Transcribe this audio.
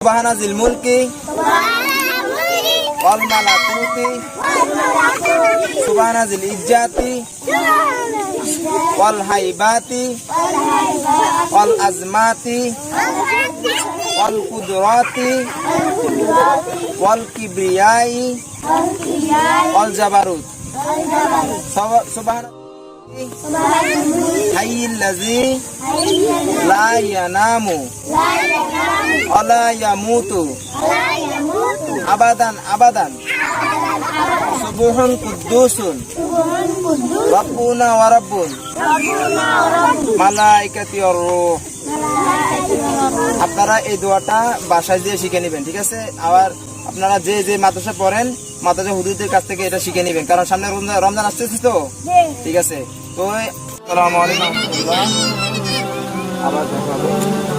সুবহানা জিল মুলকি ওয়াল মালাকুতি সুবহানা জিল ইজ্জাতি ওয়াল হাইবাতি ওয়াল আজমাতি ওয়াল কুদরাতি ওয়াল কিবরিয়াই ওয়াল জাবারুত সুবহানা হাইয়্যিল্লাযী লা ইয়ানামু ওয়া লা ইয়ামুতু আবাদান আবাদান সুবহুন কুদ্দুসুন রাব্বুনা ওয়া রাব্বুন মালাইকাতি ওয়ার রূহ। আপনারা এই দোয়াটা বাসায় দিয়ে শিখে নেবেন, ঠিক আছে? আবার আপনারা যে যে মাদ্রাসা পড়েন মাদ্রাসা হুজুরদের কাছ থেকে এটা শিখে নেবেন, কারণ সামনে রমজান আসতেছে তো, ঠিক আছে? তো আসসালামু আলাইকুম ওয়া রাহমাতুল্লাহ, আবার দেখা হবে।